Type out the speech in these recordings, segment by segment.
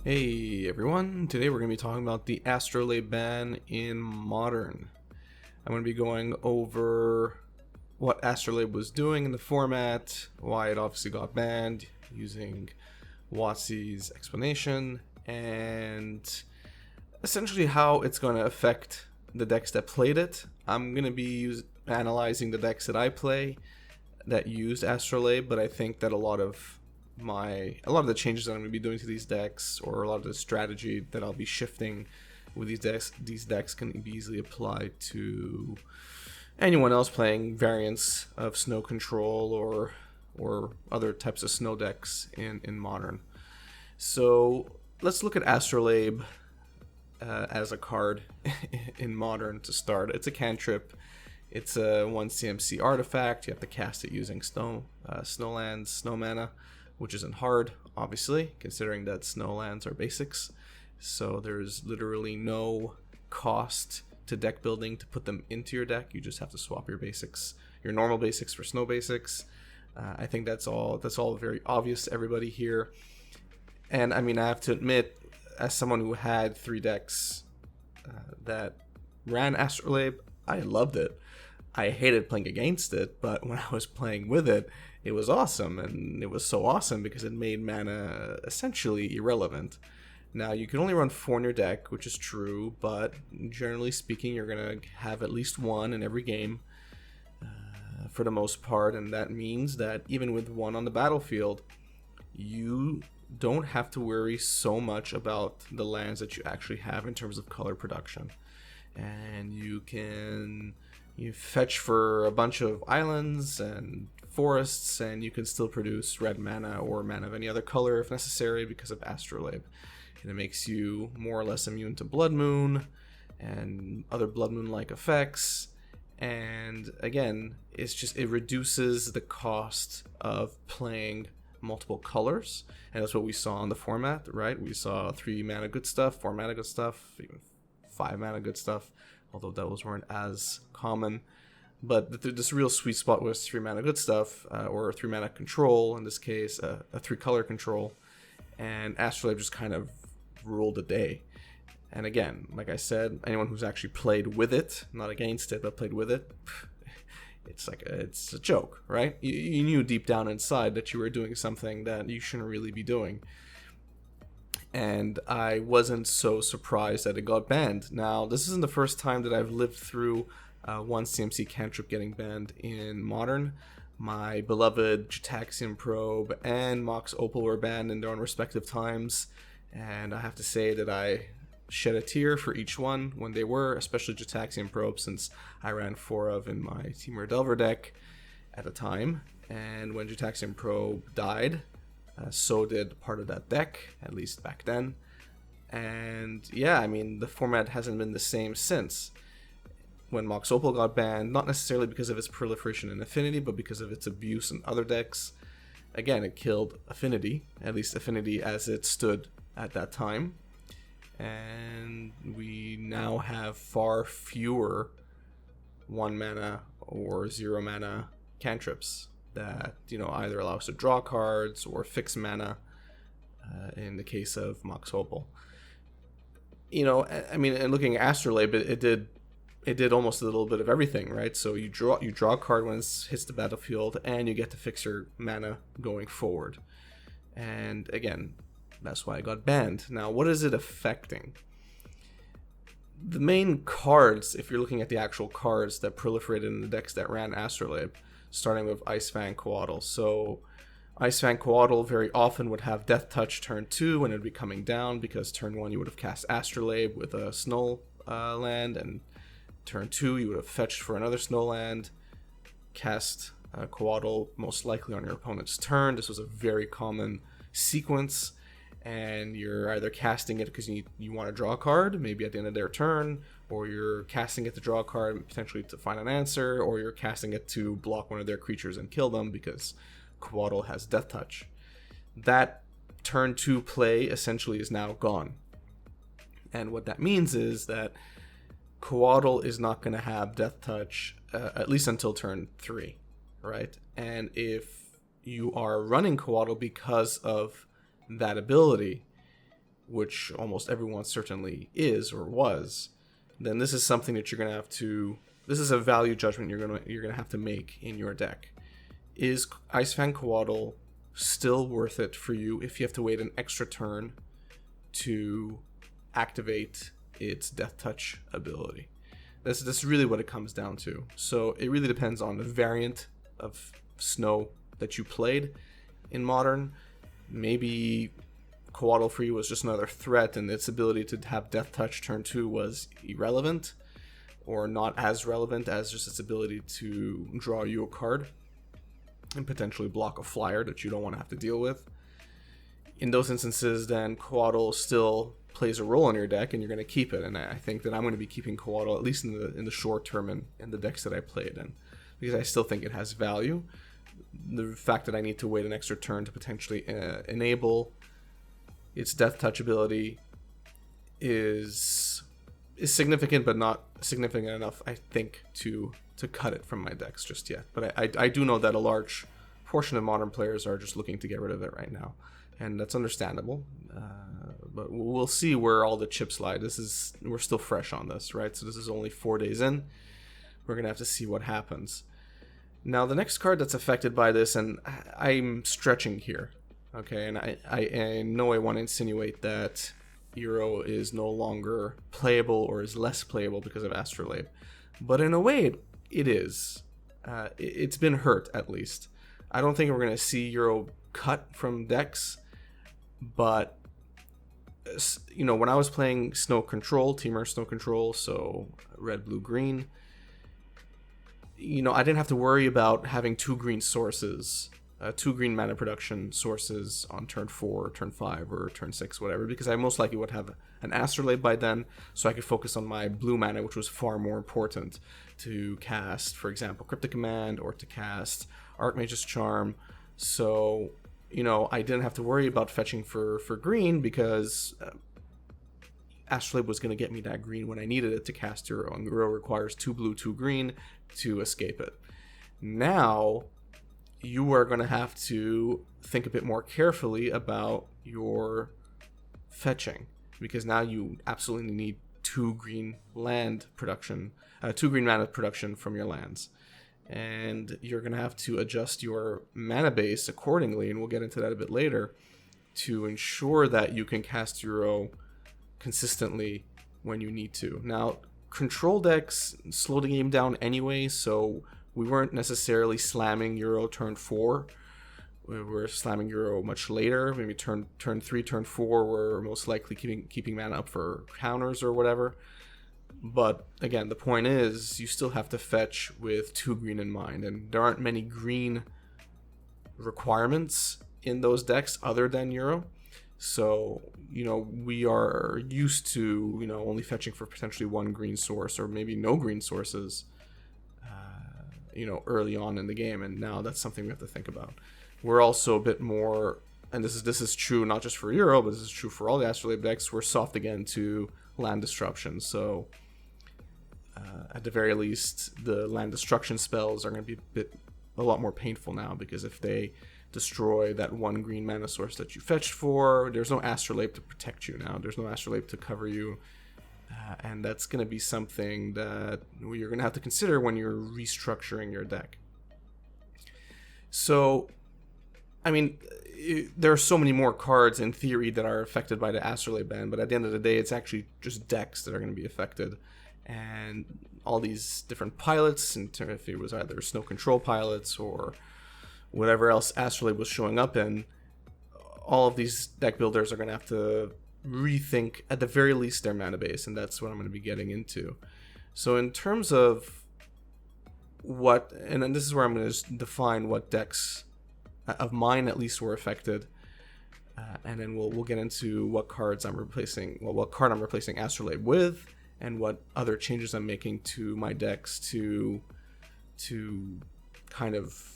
Hey everyone, today we're going to be talking about the Astrolabe ban in Modern. I'm going to be going over what Astrolabe was doing in the format, why it obviously got banned, using WotC's explanation, and essentially how it's going to affect the decks that played it. I'm going to be analyzing the decks that I play that used Astrolabe, but I think that a lot of the changes that I'm going to be doing to these decks, or a lot of the strategy that I'll be shifting with these decks can be easily applied to anyone else playing variants of snow control or other types of snow decks in Modern. So let's look at Astrolabe as a card in Modern to start. It's a cantrip. It's a 1 CMC artifact. You have to cast it using snowlands, snow mana, which isn't hard, obviously, considering that snowlands are basics. So there's literally no cost to deck building to put them into your deck. You just have to swap your basics, your normal basics for snow basics. I think that's all very obvious to everybody here. And I mean, I have to admit, as someone who had 3 decks that ran Astrolabe, I loved it. I hated playing against it, but when I was playing with it, it was awesome, and it was so awesome because it made mana essentially irrelevant. Now, you can only run 4 in your deck, which is true, but generally speaking, you're going to have at least 1 in every game for the most part, and that means that even with 1 on the battlefield, you don't have to worry so much about the lands that you actually have in terms of color production. And you fetch for a bunch of islands and forests, and you can still produce red mana or mana of any other color if necessary because of Astrolabe. And it makes you more or less immune to Blood Moon and other Blood Moon-like effects. And again, it reduces the cost of playing multiple colors, and that's what we saw in the format, right? We saw 3 mana good stuff, 4 mana good stuff, even 5 mana good stuff, although those weren't as common. But this real sweet spot was 3 mana good stuff, or 3 mana control, in this case, a 3 color control, and Astrolabe just kind of ruled the day. And again, like I said, anyone who's actually played with it, not against it, but played with it, it's a joke, right? You knew deep down inside that you were doing something that you shouldn't really be doing. And I wasn't so surprised that it got banned. Now, this isn't the first time that I've lived through 1 CMC cantrip getting banned in Modern. My beloved Jataxian Probe and Mox Opal were banned in their own respective times, and I have to say that I shed a tear for each one when they were, especially Jataxian Probe, since I ran 4 of in my Temur Delver deck at the time. And when Jataxian Probe died, so did part of that deck, at least back then. And yeah, I mean, the format hasn't been the same since. When Mox Opal got banned, not necessarily because of its proliferation in Affinity, but because of its abuse in other decks. Again, it killed Affinity, at least Affinity as it stood at that time. And we now have far fewer 1 mana or 0 mana cantrips that, either allow us to draw cards or fix mana in the case of Mox Opal. I mean, and looking at Astrolabe, it did almost a little bit of everything, right? So you draw a card when it hits the battlefield, and you get to fix your mana going forward. And again, that's why it got banned. Now, what is it affecting? The main cards, if you're looking at the actual cards that proliferated in the decks that ran Astrolabe, starting with Icefang Coatl. So Icefang Coatl very often would have Death Touch turn 2 when it would be coming down, because turn 1 you would have cast Astrolabe with a snow land, and turn 2 you would have fetched for another snow land, cast Coatl most likely on your opponent's turn. This was a very common sequence, and you're either casting it because you want to draw a card, maybe at the end of their turn, or you're casting it to draw a card, potentially to find an answer, or you're casting it to block one of their creatures and kill them because Coatl has Death Touch. That turn 2 play essentially is now gone. And what that means is that Coatl is not going to have Death Touch at least until turn 3, right? And if you are running Coatl because of that ability, which almost everyone certainly is or was, then this is something that you're going to have to, this is a value judgment you're going to have to make in your deck. Is Icefang Coatl still worth it for you if you have to wait an extra turn to activate its Death Touch ability? That's really what it comes down to. So it really depends on the variant of Snow that you played in Modern. Maybe Coatl for you was just another threat, and its ability to have Death Touch turn 2 was irrelevant, or not as relevant as just its ability to draw you a card and potentially block a flyer that you don't want to have to deal with. In those instances, then Coatl still plays a role in your deck, and you're going to keep it. And I think that I'm going to be keeping Coatl, at least in the short term, in the decks that I played in, because I still think it has value. The fact that I need to wait an extra turn to potentially enable its Death Touch ability is significant, but not significant enough, I think, to cut it from my decks just yet. But I do know that a large portion of Modern players are just looking to get rid of it right now, and that's understandable. But we'll see where all the chips lie. We're still fresh on this, right? So this is only 4 days in. We're gonna have to see what happens. Now, the next card that's affected by this, and I'm stretching here, okay, and I know I want to insinuate that Uro is no longer playable or is less playable because of Astrolabe, but in a way it is. It's been hurt, at least. I don't think we're going to see Uro cut from decks, but you know, when I was playing Snow Control, Temur Snow Control, so red, blue, green, you know, I didn't have to worry about having 2 green sources, 2 green mana production sources on turn 4, turn 5, or turn 6, whatever, because I most likely would have an Astrolabe by then, so I could focus on my blue mana, which was far more important to cast, for example, Cryptic Command, or to cast Archmage's Charm. So, you know, I didn't have to worry about fetching for green, because Astrolabe was going to get me that green when I needed it to cast Uro, and Uro requires 2 blue, 2 green to escape it. Now, you are going to have to think a bit more carefully about your fetching, because now you absolutely need 2 green land production, 2 green mana production from your lands, and you're going to have to adjust your mana base accordingly, and we'll get into that a bit later, to ensure that you can cast Uro consistently when you need to. Now, control decks slow the game down anyway, so we weren't necessarily slamming Uro turn 4. We were slamming Uro much later, maybe turn 3, turn 4. We're most likely keeping mana up for counters or whatever. But again, the point is, you still have to fetch with 2 green in mind, and there aren't many green requirements in those decks other than Uro. So, you know, we are used to, you know, only fetching for potentially 1 green source, or maybe no green sources, you know, early on in the game, and now that's something we have to think about. We're also a bit more, and this is true not just for Uro, but this is true for all the Astrolabe decks, we're soft again to land disruption. So, at the very least, the land destruction spells are going to be a lot more painful now, because if they destroy that 1 green mana source that you fetched for, there's no Astrolabe to protect you now. There's no Astrolabe to cover you. And that's going to be something that you're going to have to consider when you're restructuring your deck. So, I mean, there are so many more cards in theory that are affected by the Astrolabe ban, but at the end of the day, it's actually just decks that are going to be affected. And all these different pilots, if it was either Snow Control pilots or whatever else Astrolabe was showing up in, all of these deck builders are going to have to rethink, at the very least, their mana base, and that's what I'm going to be getting into. So in terms of what, and then this is where I'm going to define what decks of mine at least were affected, and then we'll get into what cards I'm replacing, well, what card I'm replacing Astrolabe with, and what other changes I'm making to my decks to kind of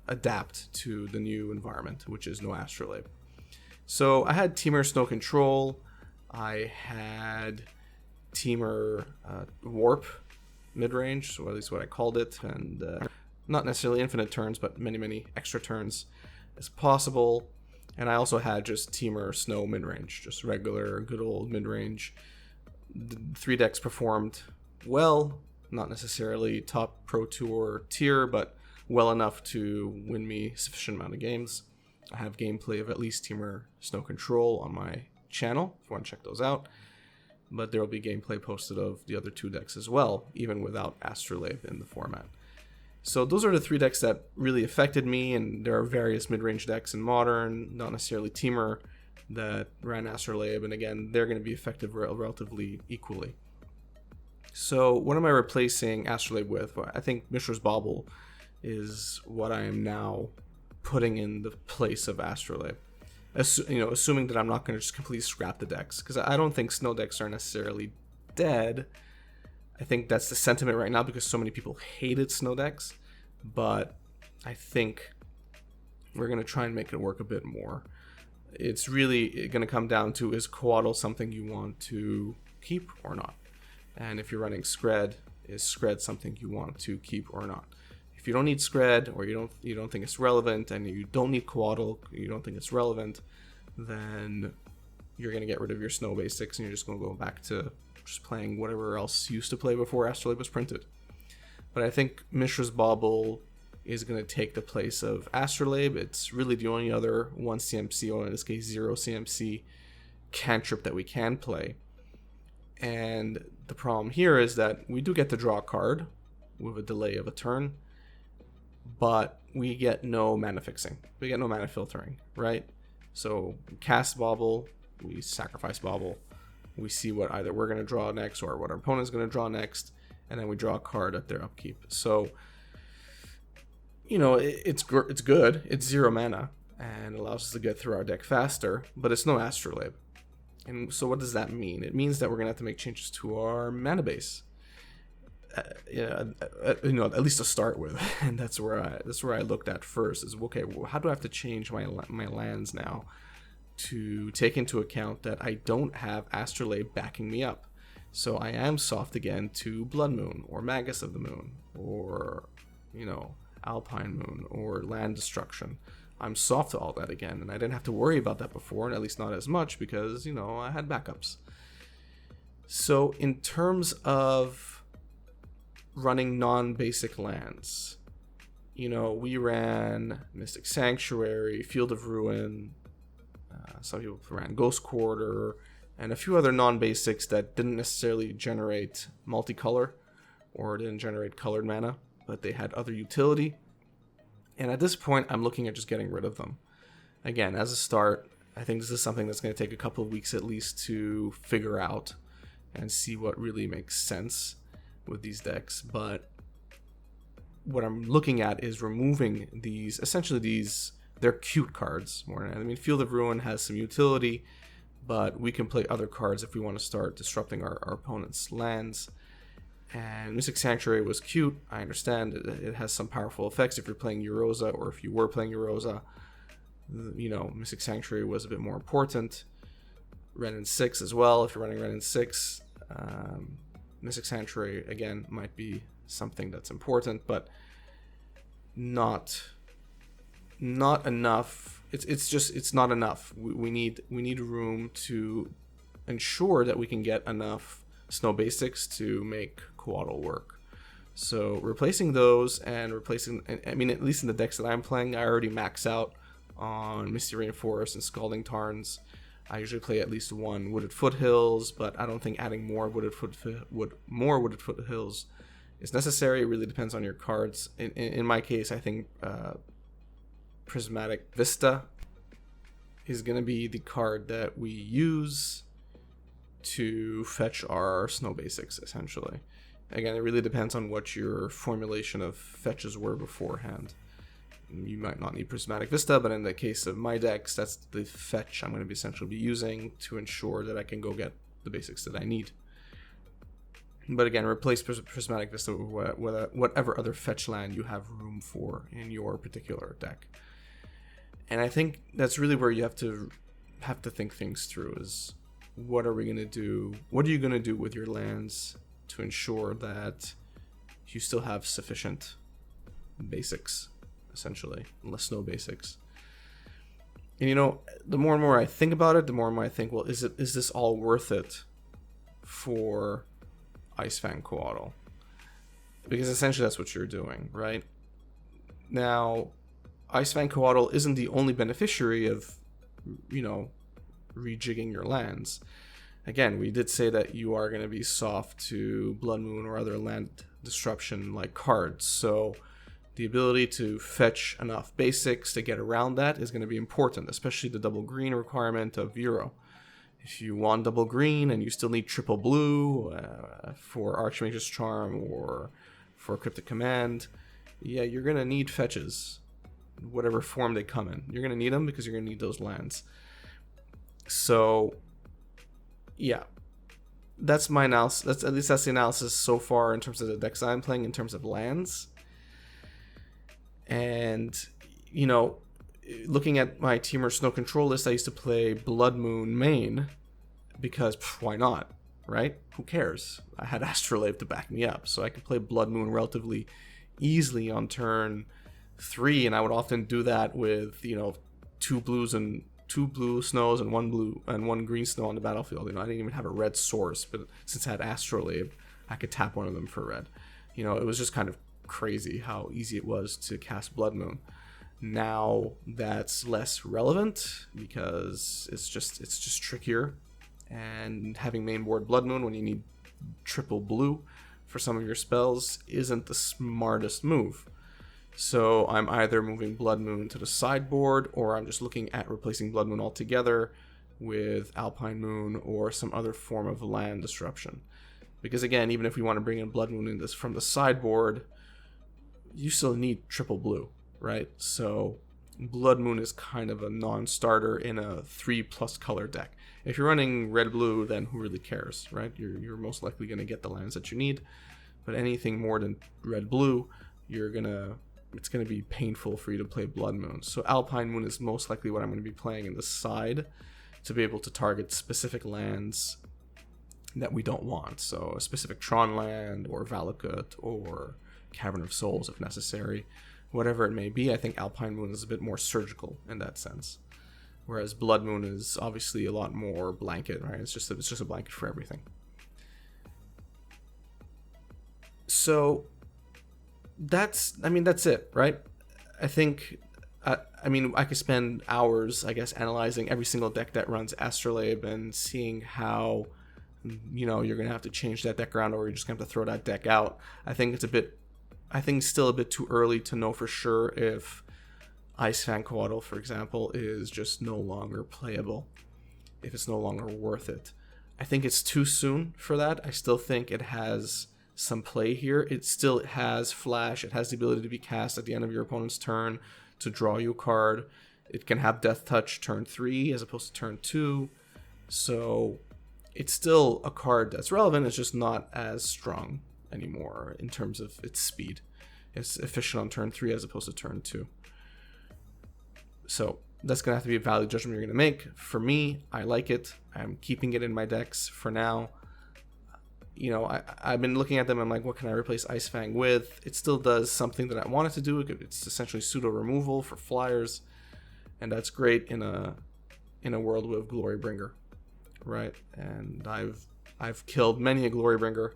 adapt to the new environment, which is no Astrolabe. So I had Temur Snow Control, I had Temur Warp Midrange, so at least what I called it, and not necessarily infinite turns, but many extra turns as possible. And I also had just Temur Snow Midrange, just regular, good old Midrange. The 3 decks performed well, not necessarily top Pro Tour tier, but well enough to win me sufficient amount of games. I have gameplay of at least Temur Snow Control on my channel, if you want to check those out. But there will be gameplay posted of the other 2 decks as well, even without Astrolabe in the format. So those are the 3 decks that really affected me, and there are various mid-range decks in Modern, not necessarily Temur, that ran Astrolabe, and again, they're going to be effective relatively equally. So what am I replacing Astrolabe with? Well, I think Mishra's Bauble is what I am now putting in the place of Astrolabe. Assuming that I'm not going to just completely scrap the decks, because I don't think snow decks are necessarily dead. I think that's the sentiment right now because so many people hated snow decks, but I think we're going to try and make it work a bit more. It's really going to come down to, is Coatl something you want to keep or not? And if you're running Skred, is Skred something you want to keep or not? If you don't need Skred, or you don't think it's relevant, and you don't need Coatl, you don't think it's relevant, then you're going to get rid of your snow basics and you're just going to go back to just playing whatever else you used to play before Astrolabe was printed. But I think Mishra's Bauble is going to take the place of Astrolabe. It's really the only other 1 CMC, or in this case 0 CMC cantrip that we can play. And the problem here is that we do get to draw a card with a delay of a turn, but we get no mana fixing. We get no mana filtering, right? So we cast Bauble, we sacrifice Bauble, we see what either we're going to draw next or what our opponent's going to draw next, and then we draw a card at their upkeep. So, it's good. It's 0 mana and allows us to get through our deck faster, but it's no Astrolabe. And so what does that mean? It means that we're going to have to make changes to our mana base. At least to start with, and that's where I looked at first. Is okay, well, how do I have to change my lands now to take into account that I don't have Astrolabe backing me up? So I am soft again to Blood Moon or Magus of the Moon or Alpine Moon or Land Destruction. I'm soft to all that again, and I didn't have to worry about that before, and at least not as much because I had backups. So in terms of running non-basic lands, we ran Mystic Sanctuary, Field of Ruin, some people ran Ghost Quarter, and a few other non-basics that didn't necessarily generate multicolor or didn't generate colored mana, but they had other utility. And at this point, I'm looking at just getting rid of them. Again, as a start, I think this is something that's going to take a couple of weeks at least to figure out and see what really makes sense with these decks. But what I'm looking at is removing these, essentially they're cute cards more than, Field of Ruin has some utility, but we can play other cards if we want to start disrupting our opponent's lands. And Mystic Sanctuary was cute. I understand it has some powerful effects if you're playing Eurosa, or if you were playing Eurosa, Mystic Sanctuary was a bit more important. Ren and 6 as well, if you're running Ren and 6. Mystic Sanctuary, again, might be something that's important, but not enough. It's not enough. We need room to ensure that we can get enough snow basics to make Coatl work. So replacing those and at least in the decks that I'm playing, I already max out on Misty Rainforest and Scalding Tarns. I usually play at least 1 Wooded Foothills, but I don't think adding more Wooded Foothills is necessary. It really depends on your cards. In my case, I think Prismatic Vista is going to be the card that we use to fetch our snow basics, essentially. Again, it really depends on what your formulation of fetches were beforehand. You might not need Prismatic Vista, but in the case of my decks, that's the fetch I'm going to be essentially be using to ensure that I can go get the basics that I need. But again, replace Prismatic Vista with whatever other fetch land you have room for in your particular deck. And I think that's really where you have to think things through, is what are we going to do? What are you going to do with your lands to ensure that you still have sufficient basics, essentially, unless no basics. And you know, the more and more I think about it, the more and more I think, well, is this all worth it for Icefang Coatl? Because essentially that's what you're doing, right? Now, Icefang Coatl isn't the only beneficiary of, you know, rejigging your lands. Again, we did say that you are going to be soft to Blood Moon or other land disruption like cards, so the ability to fetch enough basics to get around that is going to be important, especially the double green requirement of Euro. If you want double green and you still need triple blue for Archmage's Charm or for Cryptic Command, yeah, you're going to need fetches, whatever form they come in. You're going to need them because you're going to need those lands. So, yeah, that's my analysis. At least that's the analysis so far in terms of the decks I'm playing in terms of lands. And, you know, looking at my Temur Snow Control list, I used to play Blood Moon main because why not, right? Who cares? I had Astrolabe to back me up, so I could play Blood Moon relatively easily on turn 3, and I would often do that with, you know, two blue snows and one green snow on the battlefield. You know, I didn't even have a red source, but since I had Astrolabe, I could tap one of them for red. You know, it was just kind of crazy how easy it was to cast Blood Moon. Now that's less relevant because it's just trickier, and having mainboard Blood Moon when you need triple blue for some of your spells isn't the smartest move. So I'm either moving Blood Moon to the sideboard, or I'm just looking at replacing Blood Moon altogether with Alpine Moon or some other form of land disruption. Because again, even if we want to bring in Blood Moon in this from the sideboard, you still need triple blue, right? So Blood Moon is kind of a non-starter in a 3+ color deck. If you're running red-blue, then who really cares, right? You're most likely going to get the lands that you need. But anything more than red-blue, it's going to be painful for you to play Blood Moon. So Alpine Moon is most likely what I'm going to be playing in the side to be able to target specific lands that we don't want. So a specific Tron land or Valakut or Cavern of Souls if necessary. Whatever it may be, I think Alpine Moon is a bit more surgical in that sense. Whereas Blood Moon is obviously a lot more blanket, right? It's just a blanket for everything. So that's it, right? I think, I could spend hours, I guess, analyzing every single deck that runs Astrolabe and seeing how, you know, you're going to have to change that deck around, or you're just going to have to throw that deck out. I think it's still a bit too early to know for sure if Icefang Coatl, for example, is just no longer playable, if it's no longer worth it. I think it's too soon for that. I still think it has some play here. It still has flash. It has the ability to be cast at the end of your opponent's turn to draw you a card. It can have Death Touch turn 3 as opposed to turn 2. So it's still a card that's relevant. It's just not as strong anymore in terms of its speed. It's efficient on turn 3 as opposed to turn 2. So that's going to have to be a value judgment you're going to make. For me, I like it. I'm keeping it in my decks for now. You know, I've been looking at them. I'm like, what can I replace Icefang with? It still does something that I want it to do. It's essentially pseudo removal for flyers, and that's great in a world with Glorybringer, right? And I've killed many a Glorybringer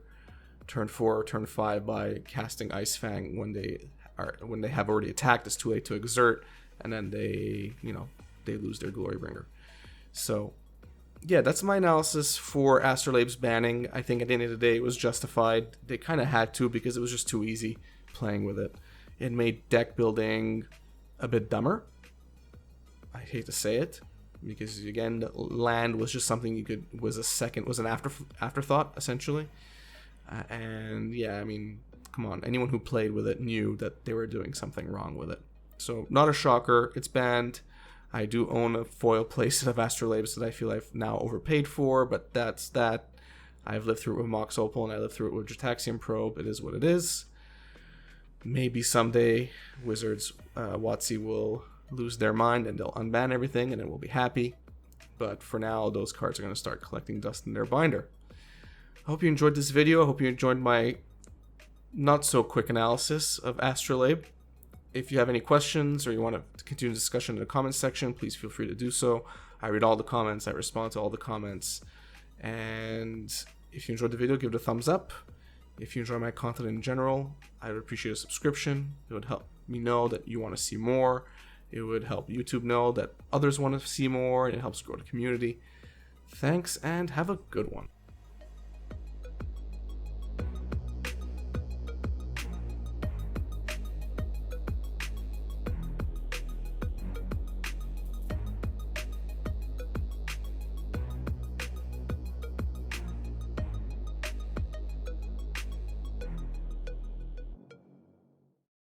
turn 4 or turn 5 by casting Icefang when they have already attacked. It's too late to exert, and then they lose their Glorybringer. So yeah, that's my analysis for Astrolabe's banning. I think at the end of the day it was justified. They kind of had to, because it was just too easy playing with it. It made deck building a bit dumber. I hate to say it, because again, land was just something was an afterthought essentially. And yeah, I mean, come on, anyone who played with it knew that they were doing something wrong with it. So not a shocker, it's banned. I do own a foil playset of Astrolabes that I feel I've now overpaid for, but that's that. I've lived through it with Mox Opal, and I lived through it with Jataxian Probe. It is what it is. Maybe someday Wizards WotC will lose their mind and they'll unban everything and it will be happy. But for now, those cards are going to start collecting dust in their binder. I hope you enjoyed this video. I hope you enjoyed my not so quick analysis of Astrolabe. If you have any questions or you want to continue the discussion in the comments section, please feel free to do so. I read all the comments. I respond to all the comments. And if you enjoyed the video, give it a thumbs up. If you enjoy my content in general, I would appreciate a subscription. It would help me know that you want to see more. It would help YouTube know that others want to see more, and it helps grow the community. Thanks, and have a good one.